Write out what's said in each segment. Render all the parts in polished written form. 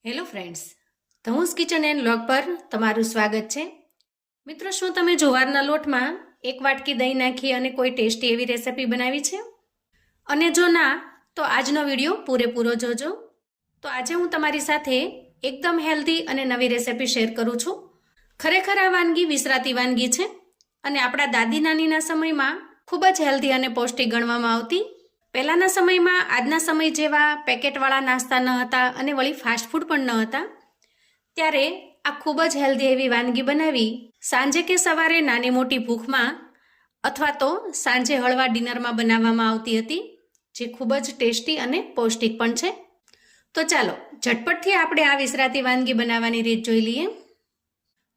Hello friends, ધમુસ kitchen and vlog પર તમારું સ્વાગત છે. મિત્રો, શું તમે જુવારના લોટમાં એક વાટકી દહીં નાખી અને કોઈ ટેસ્ટી એવી રેસિપી બનાવી છે? અને જો ના, તો આજનો વિડીયો પૂરેપૂરો જોજો. તો આજે હું તમારી સાથે એકદમ હેલ્ધી અને નવી રેસિપી શેર કરું છું. ખરેખર આ વાનગી વિસરાતી વાનગી છે અને આપણા દાદી નાનીના સમયમાં ખૂબ જ હેલ્ધી અને પૌષ્ટિક ગણવામાં આવતી. પહેલાંના સમયમાં આજના સમય જેવા પેકેટવાળા નાસ્તા ન હતા અને વળી ફાસ્ટફૂડ પણ ન હતા. ત્યારે આ ખૂબ જ હેલ્ધી એવી વાનગી બનાવી સાંજે કે સવારે નાની મોટી ભૂખમાં અથવા તો સાંજે હળવા ડિનરમાં બનાવવામાં આવતી હતી, જે ખૂબ જ ટેસ્ટી અને પૌષ્ટિક પણ છે. તો ચાલો ઝટપટથી આપણે આ વિસરાતી વાનગી બનાવવાની રીત જોઈ લઈએ.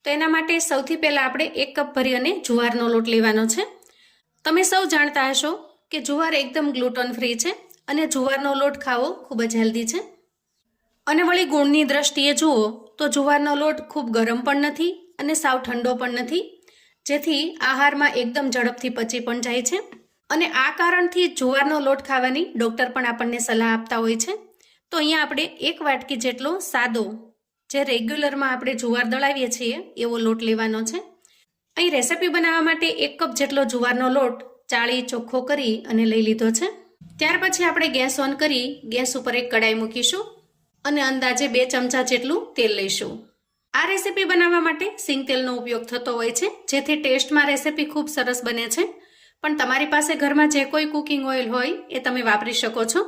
તો એના માટે સૌથી પહેલાં આપણે 1 કપ ભરી અને જુવારનો લોટ લેવાનો છે. તમે સૌ જાણતા હશો કે જુવાર એકદમ ગ્લુટન ફ્રી છે અને જુવારનો લોટ ખાવો ખૂબ જ હેલ્ધી છે. અને વળી ગુણની દ્રષ્ટિએ જુઓ તો જુવારનો લોટ ખૂબ ગરમ પણ નથી અને સાવ ઠંડો પણ નથી, જેથી આહારમાં એકદમ ઝડપથી પચી પણ જાય છે. અને આ કારણથી જુવારનો લોટ ખાવાની ડૉક્ટર પણ આપણને સલાહ આપતા હોય છે. તો અહીંયા આપણે 1 વાટકી જેટલો સાદો, જે રેગ્યુલરમાં આપણે જુવાર દળાવીએ છીએ એવો લોટ લેવાનો છે. અહીં રેસિપી બનાવવા માટે 1 કપ જેટલો જુવારનો લોટ ચાળી ચોખ્ખો કરી અને લઈ લીધો છે. ત્યાર પછી આપણે ગેસ ઓન કરી ગેસ ઉપર એક કડાઈ મૂકીશું અને અંદાજે 2 ચમચા જેટલું તેલ લઈશું. આ રેસિપી બનાવવા માટે સિંગ તેલનો ઉપયોગ થતો હોય છે, જેથી ટેસ્ટમાં રેસિપી ખૂબ સરસ બને છે. પણ તમારી પાસે ઘરમાં જે કોઈ કુકિંગ ઓઇલ હોય એ તમે વાપરી શકો છો.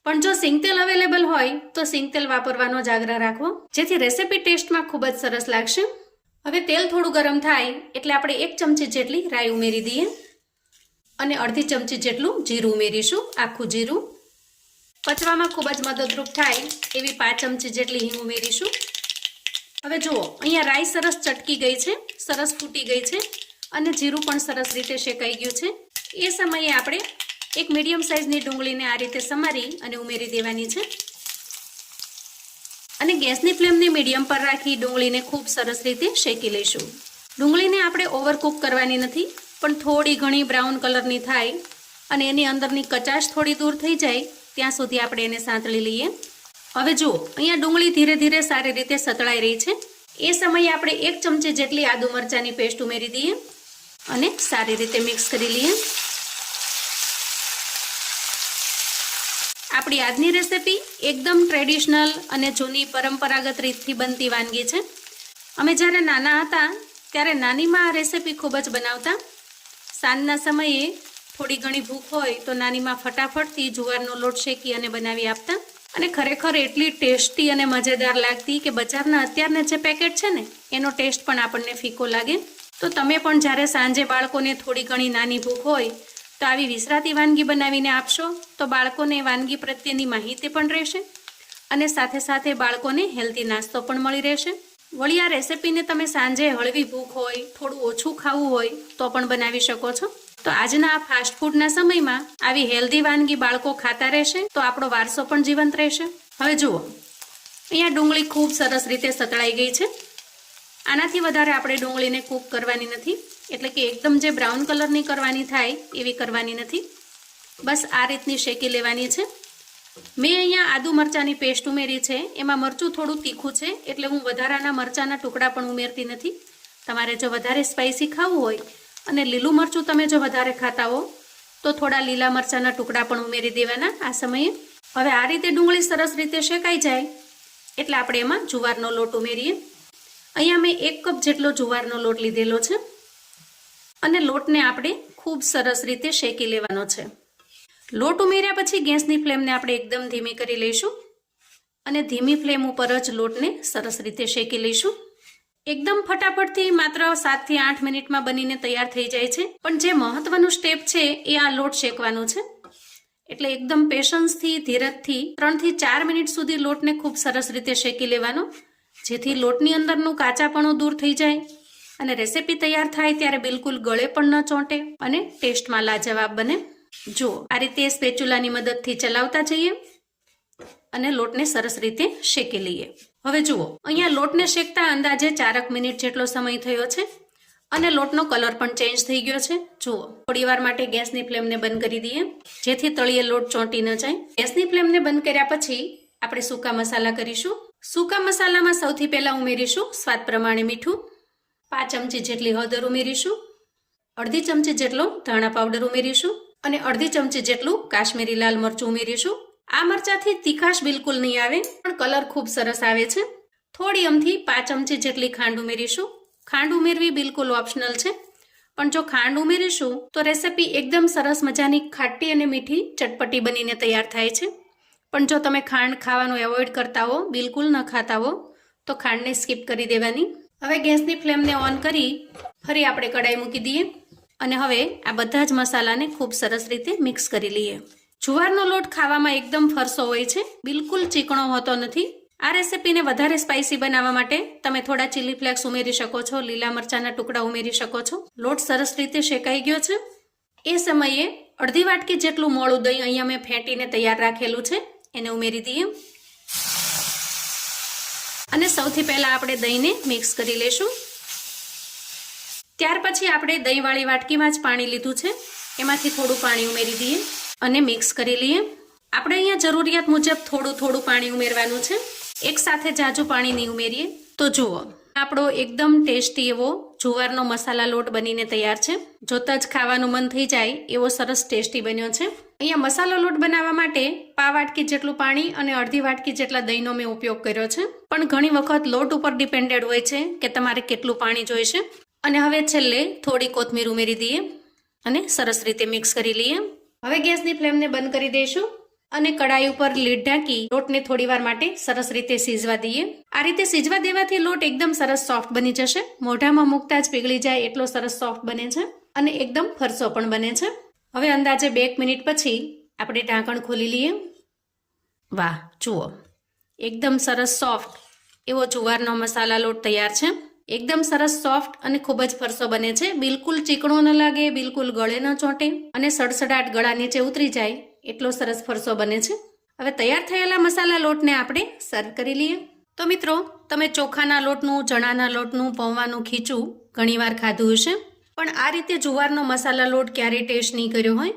પણ જો સિંગ તેલ અવેલેબલ હોય તો સિંગ તેલ વાપરવાનો જ આગ્રહ રાખવો, જેથી રેસિપી ટેસ્ટમાં ખૂબ જ સરસ લાગશે. હવે તેલ થોડું ગરમ થાય એટલે આપણે 1 ચમચી જેટલી રાઈ ઉમેરી દઈએ અને અડધી ચમચી જેટલું જીરું ઉમેરીશું, આખું જીરું. પચવામાં ખૂબ જ મદદરૂપ થાય એવી 5 ચમચી જેટલી હિંગ ઉમેરીશું. હવે જુઓ, અહીંયા રાઈ સરસ ચટકી ગઈ છે, સરસ ફૂટી ગઈ છે અને જીરું પણ સરસ રીતે શેકાઈ ગયું છે. એ સમયે આપણે એક મીડિયમ સાઇઝની ડુંગળીને આ રીતે સમારી અને ઉમેરી દેવાની છે. અને ગેસની ફ્લેમને મીડિયમ પર રાખી ડુંગળીને ખૂબ સરસ રીતે શેકી લઈશું. ડુંગળીને આપણે ઓવરકુક કરવાની નથી, પણ થોડી ઘણી બ્રાઉન કલરની થાય અને એની અંદરની કચાશ થોડી દૂર થઈ જાય ત્યાં સુધી આપણે એને સાંતળી લઈએ. હવે જુઓ, અહીંયા ડુંગળી ધીરે ધીરે સારી રીતે સતળાઈ રહી છે. એ સમયે આપણે 1 ચમચી જેટલી આદુ મરચાંની પેસ્ટ ઉમેરી દઈએ અને સારી રીતે મિક્સ કરી લઈએ. આપણી આજની રેસિપી એકદમ ટ્રેડિશનલ અને જૂની પરંપરાગત રીતથી બનતી વાનગી છે. અમે જ્યારે નાના હતા ત્યારે નાનીમાં આ રેસિપી ખૂબ જ બનાવતા. સાંજના સમયે થોડી ઘણી ભૂખ હોય તો નાનીમાં ફટાફટથી જુવારનો લોટ શેકી અને બનાવી આપતા અને ખરેખર એટલી ટેસ્ટી અને મજેદાર લાગતી કે બજારના અત્યારના જે પેકેટ છે ને એનો ટેસ્ટ પણ આપણને ફીકો લાગે. તો તમે પણ જ્યારે સાંજે બાળકોને થોડી ઘણી નાની ભૂખ હોય તો આવી વિસરાતી વાનગી બનાવીને આપશો તો બાળકોને વાનગી પ્રત્યેની માહિતી પણ રહેશે અને સાથે સાથે બાળકોને હેલ્ધી નાસ્તો પણ મળી રહેશે. વળી આ રેસિપીને તમે સાંજે હળવી ભૂખ હોય, થોડું ઓછું ખાવું હોય તો પણ બનાવી શકો છો. તો આજના આ ફાસ્ટફૂડના સમયમાં આવી હેલ્ધી વાનગી બાળકો ખાતા રહેશે તો આપણો વારસો પણ જીવંત રહેશે. હવે જુઓ, અહીંયા ડુંગળી ખૂબ સરસ રીતે સતળાઈ ગઈ છે. આનાથી વધારે આપણે ડુંગળીને કૂક કરવાની નથી, એટલે કે એકદમ જે બ્રાઉન કલરની કરવાની થાય એવી કરવાની નથી. બસ આ રીતની શેકી લેવાની છે. મેં અહીંયા આદુ મરચાંની પેસ્ટ ઉમેરી છે. એમાં મરચું થોડું તીખું છે એટલે હું વધારાના મરચાંના ટુકડા પણ ઉમેરતી નથી. તમારે જો વધારે સ્પાઇસી ખાવું હોય અને લીલું મરચું તમે જો વધારે ખાતા હો તો થોડા લીલા મરચાંના ટુકડા પણ ઉમેરી દેવાના આ સમયે. હવે આ રીતે ડુંગળી સરસ રીતે શેકાઈ જાય એટલે આપણે એમાં જુવારનો લોટ ઉમેરીએ. અહીંયા મેં 1 કપ જેટલો જુવારનો લોટ લીધેલો છે અને લોટને આપણે ખૂબ સરસ રીતે શેકી લેવાનો છે. લોટ ઉમેર્યા પછી ગેસની ફ્લેમને આપણે એકદમ ધીમી કરી લઈશું અને ધીમી ફ્લેમ ઉપર જ લોટને સરસ રીતે શેકી લઈશું. એકદમ ફટાફટથી માત્ર 7 થી 8 મિનિટમાં બનીને તૈયાર થઈ જાય છે, પણ જે મહત્વનું સ્ટેપ છે એ આ લોટ શેકવાનો છે. એટલે એકદમ પેશન્સથી, ધીરજથી 3 થી 4 મિનિટ સુધી લોટને ખૂબ સરસ રીતે શેકી લેવાનો, જેથી લોટની અંદરનું કાચાપણું દૂર થઈ જાય અને રેસિપી તૈયાર થાય ત્યારે બિલકુલ ગળે પણ ન ચોંટે અને ટેસ્ટમાં લાજવાબ બને. જુઓ, આ રીતે સ્પેચ્યુલાની મદદથી ચલાવતા જઈએ અને લોટને સરસ રીતે શેકી લઈએ. હવે જુઓ, અહીંયા લોટને શેકતા અંદાજે 4 મિનિટ જેટલો સમય થયો છે અને લોટનો કલર પણ ચેન્જ થઈ ગયો છે. જુઓ, થોડી વાર માટે ગેસની ફ્લેમને બંધ કરી દઈએ જેથી તળિયે લોટ ચોંટી ન જાય. ગેસની ફ્લેમને બંધ કર્યા પછી આપણે સૂકા મસાલા કરીશું. સૂકા મસાલામાં સૌથી પહેલાં ઉમેરીશું સ્વાદ પ્રમાણે મીઠું, 5 ચમચી જેટલી હળદર ઉમેરીશું, અડધી ચમચી જેટલો ધાણા પાવડર ઉમેરીશું અને અડધી ચમચી જેટલું કાશ્મીરી લાલ મરચું ઉમેરીશું. આ મરચાથી તીખાશ બિલકુલ નહીં આવે, પણ કલર ખૂબ સરસ આવે છે. થોડી અમથી 5 ચમચી જેટલી ખાંડ ઉમેરીશું. ખાંડ ઉમેરવી બિલકુલ ઓપ્શનલ છે, પણ જો ખાંડ ઉમેરીશું તો રેસીપી એકદમ સરસ મજાની ખાટી અને મીઠી ચટપટી બનીને તૈયાર થાય છે. પણ જો તમે ખાંડ ખાવાનું એવોઇડ કરતા હો, બિલકુલ ન ખાતા હો, તો ખાંડને સ્કીપ કરી દેવાની. હવે ગેસની ફ્લેમને ઓન કરી ફરી આપણે કડાઈ મૂકી દઈએ અને હવે આ બધા જ મસાલાને ખૂબ સરસ રીતે મિક્સ કરી લઈએ. જુવારનો લોટ ખાવામાં એકદમ ફરસો હોય છે, બિલકુલ ચીકણો હોતો નથી. આ રેસીપીને વધારે સ્પાઇસી બનાવવા માટે તમે થોડા ચીલી ફ્લેક્સ ઉમેરી શકો છો, લીલા મરચાના ટુકડા ઉમેરી શકો છો. લોટ સરસ રીતે શેકાઈ ગયો છે. એ સમયે અડધી વાટકી જેટલું મોળું દહીં અહીંયા મેં ફેંટીને તૈયાર રાખેલું છે, એને ઉમેરી દઈએ અને સૌથી પહેલા આપણે દહીંને મિક્સ કરી લેશું. ત્યાર પછી આપણે દહીંવાળી વાટકીમાં જ પાણી લીધું છે, એમાંથી થોડું પાણી ઉમેરી દઈએ અને મિક્સ કરી લઈએ. આપણે અહીંયા જરૂરિયાત મુજબ થોડું પાણી ઉમેરવાનું છે, એક સાથે જાજુ પાણી નહીં ઉમેરીએ. તો જુઓ, આપણો એકદમ ટેસ્ટી એવો જુવારનો મસાલા લોટ બનીને તૈયાર છે. જોતા જ ખાવાનું મન થઈ જાય એવો સરસ ટેસ્ટી બન્યો છે. અહીંયા મસાલો લોટ બનાવવા માટે 1 વાટકી જેટલું પાણી અને અડધી વાટકી જેટલા દહીંનો મેં ઉપયોગ કર્યો છે. પણ ઘણી વખત લોટ ઉપર ડિપેન્ડેડ હોય છે કે તમારે કેટલું પાણી જોઈશે. અને હવે છેલ્લે થોડી કોથમીર ઉમેરી દઈએ અને સરસ રીતે મિક્સ કરી લઈએ. હવે ગેસની ફ્લેમને બંધ કરી દઈશું અને કડાઈ ઉપર લીડ ઢાંકી લોટને થોડીવાર માટે સરસ રીતે સીજવા દઈએ. આ રીતે સીજવા દેવાથી લોટ એકદમ સરસ સોફ્ટ બની જશે. મોઢામાં મૂકતા જ પીગળી જાય એટલો સરસ સોફ્ટ બને છે અને એકદમ ફરસો પણ બને છે. હવે અંદાજે 2 મિનિટ પછી આપણે ઢાંકણ ખોલી લઈએ. વાહ, જુઓ, એકદમ સરસ સોફ્ટ એવો જુવારનો મસાલા લોટ તૈયાર છે. એકદમ સરસ સોફ્ટ અને ખૂબ જ ફરસો બને છે. બિલકુલ ચીકણો ન લાગે, બિલકુલ ગળે ન ચોંટે અને સડસડાટ ગળા નીચે ઉતરી જાય એટલો સરસ ફરસો બને છે. હવે તૈયાર થયેલા મસાલા લોટને આપણે સર્વ કરી લઈએ. તો મિત્રો, તમે ચોખાના લોટનું, ચણાના લોટનું, પૌવાનું ખીચું ઘણીવાર ખાધું હશે, પણ આ રીતે જુવારનો મસાલા લોટ ક્યારેય ટેસ્ટ નહીં કર્યો હોય.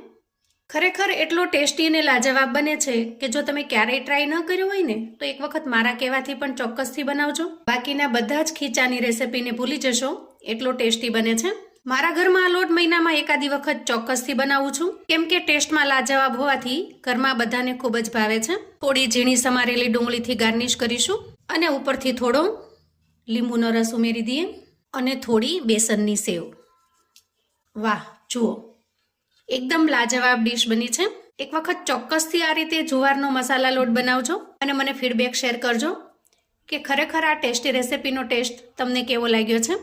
ખરેખર એટલો ટેસ્ટી અને લાજવાબ બને છે કે જો તમે ક્યારેય ટ્રાય ન કર્યો હોય ને તો એક વખત મારા કહેવાથી પણ ચોક્કસથી બનાવજો. બાકીના બધા જ ખીચાની રેસીપીને ભૂલી જશો, એટલો ટેસ્ટી બને છે. મારા ઘરમાં આ લોટ મહિનામાં એકાદી વખત ચોક્કસથી બનાવું છું, કેમ કે ટેસ્ટમાં લાજવાબ હોવાથી ઘરમાં બધાને ખૂબ જ ભાવે છે. થોડી ઝીણી સમારેલી ડુંગળીથી ગાર્નિશ કરીશું અને ઉપરથી થોડો લીંબુનો રસ ઉમેરી દઈએ અને થોડી બેસનની સેવ. વાહ, જુઓ, એકદમ લાજવાબ ડીશ બની છે. એક વખત ચોક્કસથી આ રીતે જુવારનો મસાલા લોટ બનાવજો અને મને ફીડબેક શેર કરજો કે ખરેખર આ ટેસ્ટી રેસીપીનો ટેસ્ટ તમને કેવો લાગ્યો છે.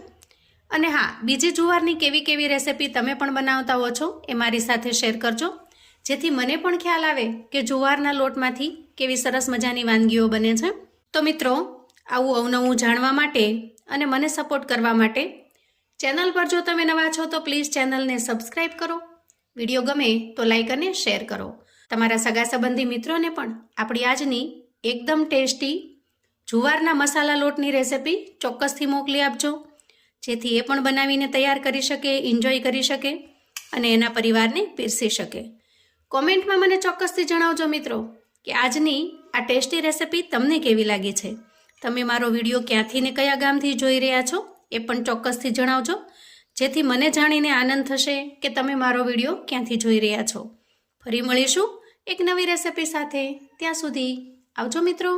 અને હા, બીજી જુવારની કેવી રેસીપી તમે પણ બનાવતા હો છો એ મારી સાથે શેર કરજો, જેથી મને પણ ખ્યાલ આવે કે જુવારના લોટમાંથી કેવી સરસ મજાની વાનગીઓ બને છે. તો મિત્રો, આવું અવનવું જાણવા માટે અને મને સપોર્ટ કરવા માટે ચેનલ પર જો તમે નવા છો તો પ્લીઝ ચેનલને સબસ્ક્રાઈબ કરો. વિડીયો ગમે તો લાઈક અને શેર કરો. તમારા સગા સંબંધી મિત્રોને પણ આપણી આજની એકદમ ટેસ્ટી જુવારના મસાલા લોટની રેસીપી ચોક્કસથી મોકલી આપજો, જેથી એ પણ બનાવીને તૈયાર કરી શકે, એન્જોય કરી શકે અને એના પરિવારને પીરસી શકે. કોમેન્ટમાં મને ચોક્કસથી જણાવજો મિત્રો કે આજની આ ટેસ્ટી રેસીપી તમને કેવી લાગી છે. તમે મારો વિડીયો ક્યાંથી ને કયા ગામથી જોઈ રહ્યા છો એ પણ ચોક્કસથી જણાવજો, જેથી મને જાણીને આનંદ થશે કે તમે મારો વિડીયો ક્યાંથી જોઈ રહ્યા છો. ફરી મળીશું એક નવી રેસીપી સાથે. ત્યાં સુધી આવજો મિત્રો.